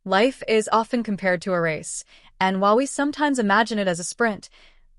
Life is often compared to a race, and while we sometimes imagine it as a sprint,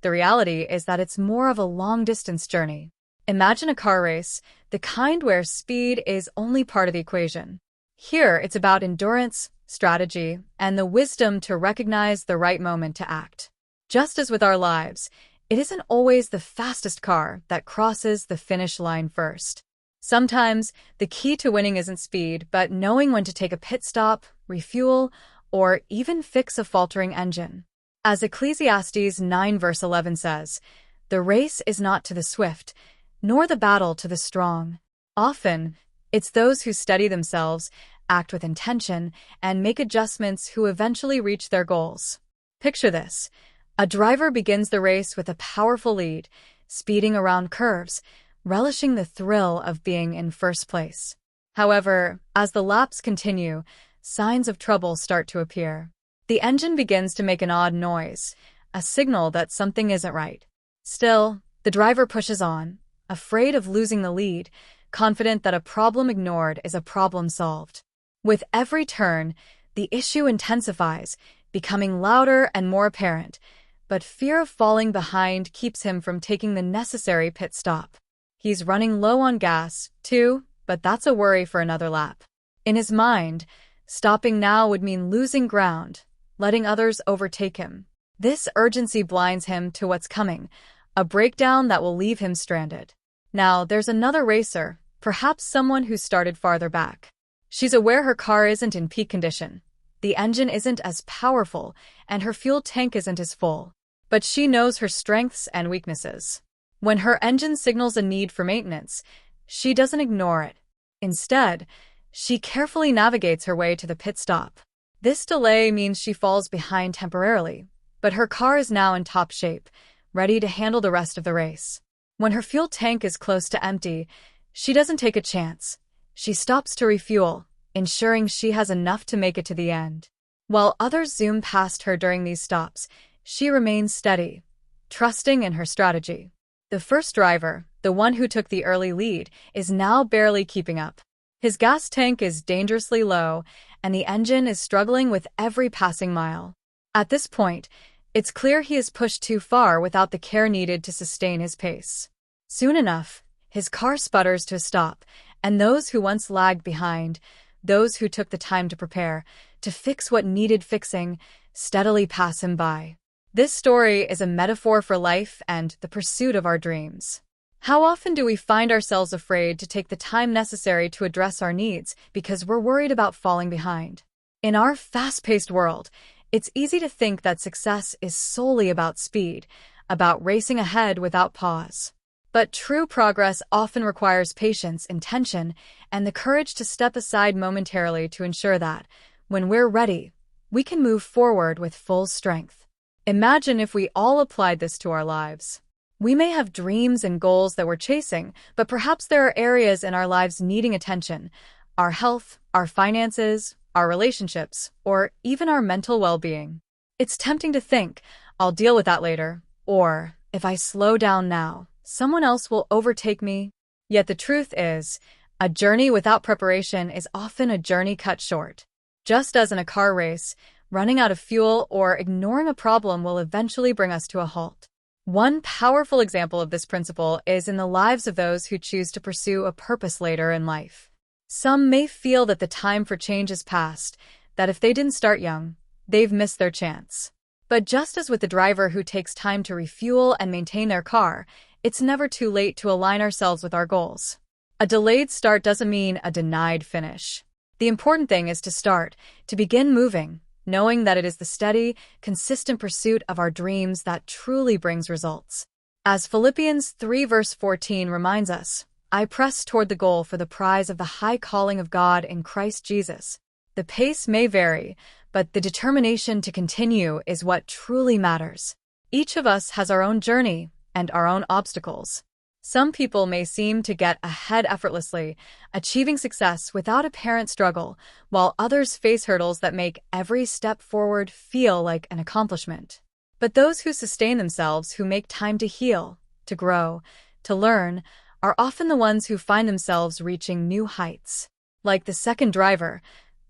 the reality is that it's more of a long-distance journey. Imagine a car race, the kind where speed is only part of the equation. Here, it's about endurance, strategy, and the wisdom to recognize the right moment to act. Just as with our lives, it isn't always the fastest car that crosses the finish line first. Sometimes, the key to winning isn't speed, but knowing when to take a pit stop, refuel, or even fix a faltering engine. As Ecclesiastes 9 verse 11 says, "The race is not to the swift, nor the battle to the strong." Often, it's those who steady themselves, act with intention, and make adjustments who eventually reach their goals. Picture this. A driver begins the race with a powerful lead, speeding around curves, relishing the thrill of being in first place. However, as the laps continue, signs of trouble start to appear. The engine begins to make an odd noise, a signal that something isn't right. Still, the driver pushes on, afraid of losing the lead, confident that a problem ignored is a problem solved. With every turn, the issue intensifies, becoming louder and more apparent, but fear of falling behind keeps him from taking the necessary pit stop. He's running low on gas, too, but that's a worry for another lap. In his mind, stopping now would mean losing ground, letting others overtake him. This urgency blinds him to what's coming, a breakdown that will leave him stranded. Now, there's another racer, perhaps someone who started farther back. She's aware her car isn't in peak condition. The engine isn't as powerful, and her fuel tank isn't as full. But she knows her strengths and weaknesses. When her engine signals a need for maintenance, she doesn't ignore it. Instead, she carefully navigates her way to the pit stop. This delay means she falls behind temporarily, but her car is now in top shape, ready to handle the rest of the race. When her fuel tank is close to empty, she doesn't take a chance. She stops to refuel, ensuring she has enough to make it to the end. While others zoom past her during these stops, she remains steady, trusting in her strategy. The first driver, the one who took the early lead, is now barely keeping up. His gas tank is dangerously low, and the engine is struggling with every passing mile. At this point, it's clear he has pushed too far without the care needed to sustain his pace. Soon enough, his car sputters to a stop, and those who once lagged behind, those who took the time to prepare, to fix what needed fixing, steadily pass him by. This story is a metaphor for life and the pursuit of our dreams. How often do we find ourselves afraid to take the time necessary to address our needs because we're worried about falling behind? In our fast-paced world, it's easy to think that success is solely about speed, about racing ahead without pause. But true progress often requires patience, intention, and the courage to step aside momentarily to ensure that, when we're ready, we can move forward with full strength. Imagine if we all applied this to our lives. We may have dreams and goals that we're chasing, but perhaps there are areas in our lives needing attention. Our health, our finances, our relationships, or even our mental well-being. It's tempting to think, I'll deal with that later, or, if I slow down now, someone else will overtake me. Yet the truth is, a journey without preparation is often a journey cut short. Just as in a car race, running out of fuel or ignoring a problem will eventually bring us to a halt. One powerful example of this principle is in the lives of those who choose to pursue a purpose later in life. Some may feel that the time for change is past, that if they didn't start young, they've missed their chance. But just as with the driver who takes time to refuel and maintain their car, it's never too late to align ourselves with our goals. A delayed start doesn't mean a denied finish. The important thing is to start, to begin moving, knowing that it is the steady, consistent pursuit of our dreams that truly brings results. As Philippians 3 verse 14 reminds us, I press toward the goal for the prize of the high calling of God in Christ Jesus. The pace may vary, but the determination to continue is what truly matters. Each of us has our own journey and our own obstacles. Some people may seem to get ahead effortlessly, achieving success without apparent struggle, while others face hurdles that make every step forward feel like an accomplishment. But those who sustain themselves, who make time to heal, to grow, to learn, are often the ones who find themselves reaching new heights. Like the second driver,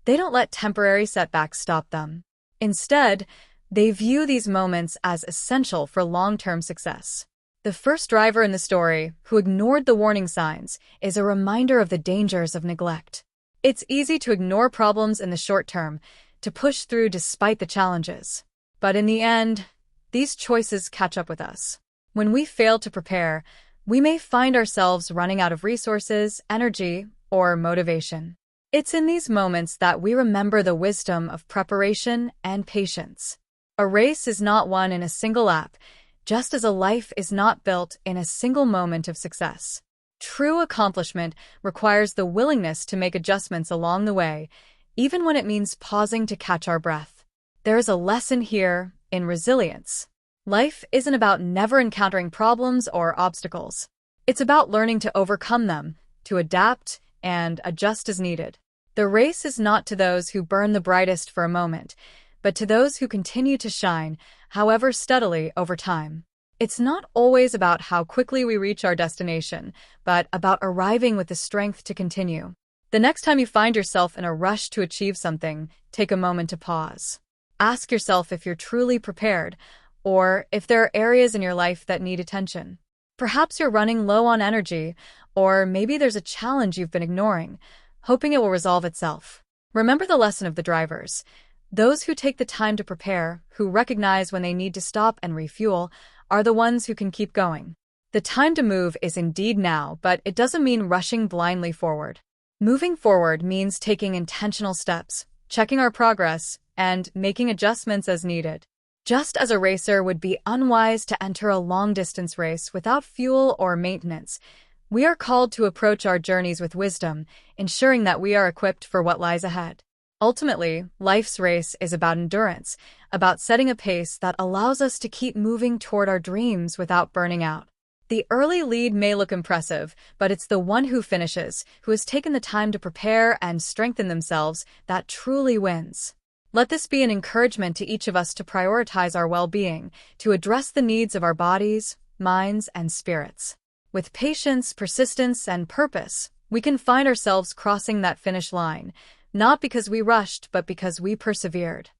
They don't let temporary setbacks stop them. Instead, they view these moments as essential for long-term success. The first driver in the story, who ignored the warning signs, is a reminder of the dangers of neglect. It's easy to ignore problems in the short term, to push through despite the challenges. But in the end, these choices catch up with us. When we fail to prepare, we may find ourselves running out of resources, energy, or motivation. It's in these moments that we remember the wisdom of preparation and patience. A race is not won in a single lap, just as a life is not built in a single moment of success. True accomplishment requires the willingness to make adjustments along the way, even when it means pausing to catch our breath. There is a lesson here in resilience. Life isn't about never encountering problems or obstacles. It's about learning to overcome them, to adapt, and adjust as needed. The race is not to those who burn the brightest for a moment, but to those who continue to shine, however steadily, over time. It's not always about how quickly we reach our destination, but about arriving with the strength to continue. The next time you find yourself in a rush to achieve something, take a moment to pause. Ask yourself if you're truly prepared, or if there are areas in your life that need attention. Perhaps you're running low on energy, or maybe there's a challenge you've been ignoring, hoping it will resolve itself. Remember the lesson of the drivers. Those who take the time to prepare, who recognize when they need to stop and refuel, are the ones who can keep going. The time to move is indeed now, but it doesn't mean rushing blindly forward. Moving forward means taking intentional steps, checking our progress, and making adjustments as needed. Just as a racer would be unwise to enter a long-distance race without fuel or maintenance, we are called to approach our journeys with wisdom, ensuring that we are equipped for what lies ahead. Ultimately, life's race is about endurance, about setting a pace that allows us to keep moving toward our dreams without burning out. The early lead may look impressive, but it's the one who finishes, who has taken the time to prepare and strengthen themselves, that truly wins. Let this be an encouragement to each of us to prioritize our well-being, to address the needs of our bodies, minds, and spirits. With patience, persistence, and purpose, we can find ourselves crossing that finish line, not because we rushed, but because we persevered.